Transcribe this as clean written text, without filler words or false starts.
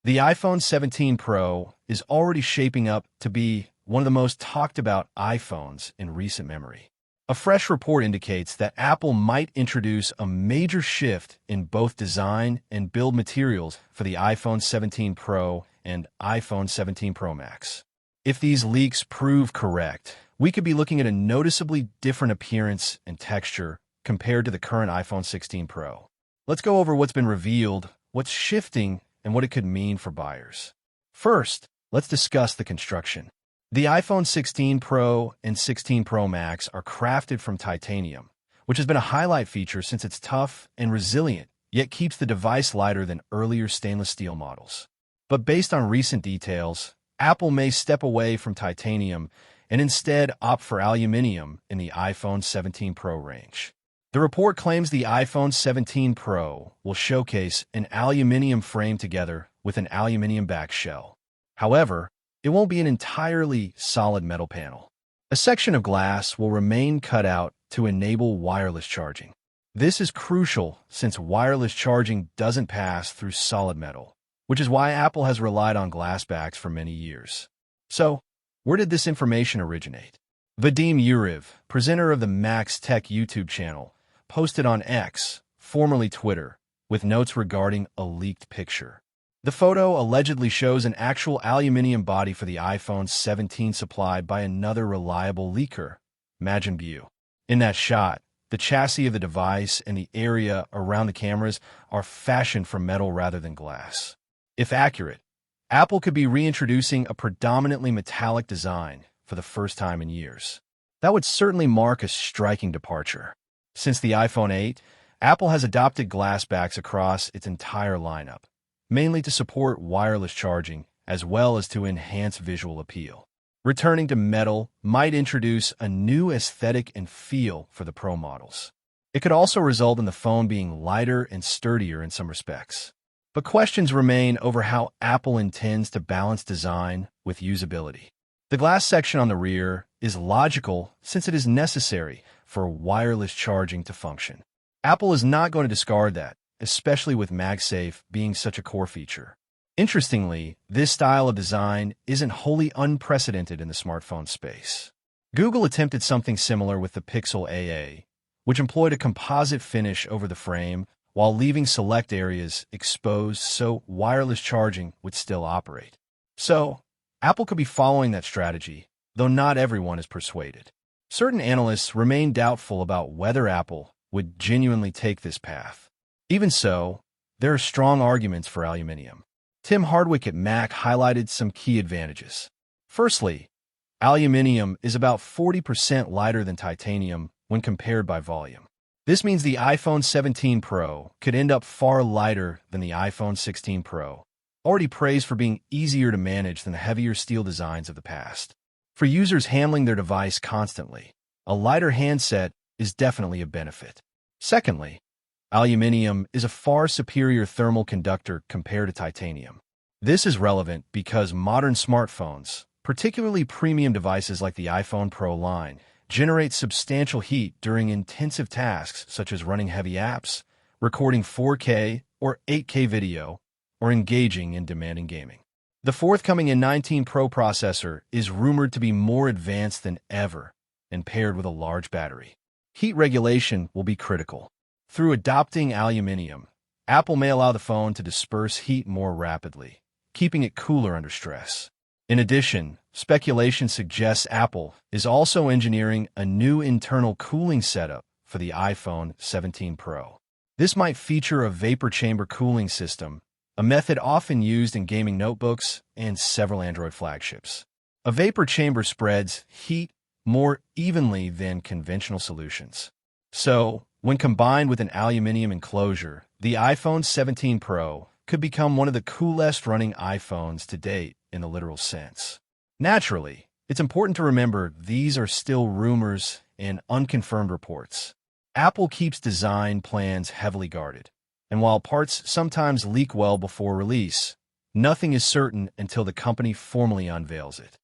The iPhone 17 Pro is already shaping up to be one of the most talked about iPhones in recent memory. A fresh report indicates that Apple might introduce a major shift in both design and build materials for the iPhone 17 Pro and iPhone 17 Pro Max. If these leaks prove correct, we could be looking at a noticeably different appearance and texture compared to the current iPhone 16 Pro. Let's go over what's been revealed, what's shifting, and what it could mean for buyers. First, let's discuss the construction. The iPhone 16 Pro and 16 Pro Max are crafted from titanium, which has been a highlight feature since it's tough and resilient, yet keeps the device lighter than earlier stainless steel models. But based on recent details, Apple may step away from titanium and instead opt for aluminum in the iPhone 17 Pro range. The report claims the iPhone 17 Pro will showcase an aluminum frame together with an aluminum back shell. However, it won't be an entirely solid metal panel. A section of glass will remain cut out to enable wireless charging. This is crucial since wireless charging doesn't pass through solid metal, which is why Apple has relied on glass backs for many years. So, where did this information originate? Vadim Yuriv, presenter of the Max Tech YouTube channel, posted on X, formerly Twitter, with notes regarding a leaked picture. The photo allegedly shows an actual aluminum body for the iPhone 17 supplied by another reliable leaker, View. In that shot, the chassis of the device and the area around the cameras are fashioned from metal rather than glass. If accurate, Apple could be reintroducing a predominantly metallic design for the first time in years. That would certainly mark a striking departure. Since the iPhone 8, Apple has adopted glass backs across its entire lineup, mainly to support wireless charging as well as to enhance visual appeal. Returning to metal might introduce a new aesthetic and feel for the Pro models. It could also result in the phone being lighter and sturdier in some respects. But questions remain over how Apple intends to balance design with usability. The glass section on the rear is logical since it is necessary for wireless charging to function. Apple is not going to discard that, especially with MagSafe being such a core feature. Interestingly, this style of design isn't wholly unprecedented in the smartphone space. Google attempted something similar with the Pixel AA, which employed a composite finish over the frame while leaving select areas exposed so wireless charging would still operate. So, Apple could be following that strategy, though not everyone is persuaded. Certain analysts remain doubtful about whether Apple would genuinely take this path. Even so, there are strong arguments for aluminum. Tim Hardwick at Mac highlighted some key advantages. Firstly, aluminum is about 40% lighter than titanium when compared by volume. This means the iPhone 17 Pro could end up far lighter than the iPhone 16 Pro, already praised for being easier to manage than the heavier steel designs of the past. For users handling their device constantly, a lighter handset is definitely a benefit. Secondly, aluminum is a far superior thermal conductor compared to titanium. This is relevant because modern smartphones, particularly premium devices like the iPhone Pro line, generate substantial heat during intensive tasks such as running heavy apps, recording 4K or 8K video, or engaging in demanding gaming. The forthcoming N19 Pro processor is rumored to be more advanced than ever and paired with a large battery. Heat regulation will be critical. Through adopting aluminum, Apple may allow the phone to disperse heat more rapidly, keeping it cooler under stress. In addition, speculation suggests Apple is also engineering a new internal cooling setup for the iPhone 17 Pro. This might feature a vapor chamber cooling system, a method often used in gaming notebooks and several Android flagships. A vapor chamber spreads heat more evenly than conventional solutions. So, when combined with an aluminum enclosure, the iPhone 17 Pro could become one of the coolest running iPhones to date in the literal sense. Naturally, it's important to remember these are still rumors and unconfirmed reports. Apple keeps design plans heavily guarded, and while parts sometimes leak well before release, nothing is certain until the company formally unveils it.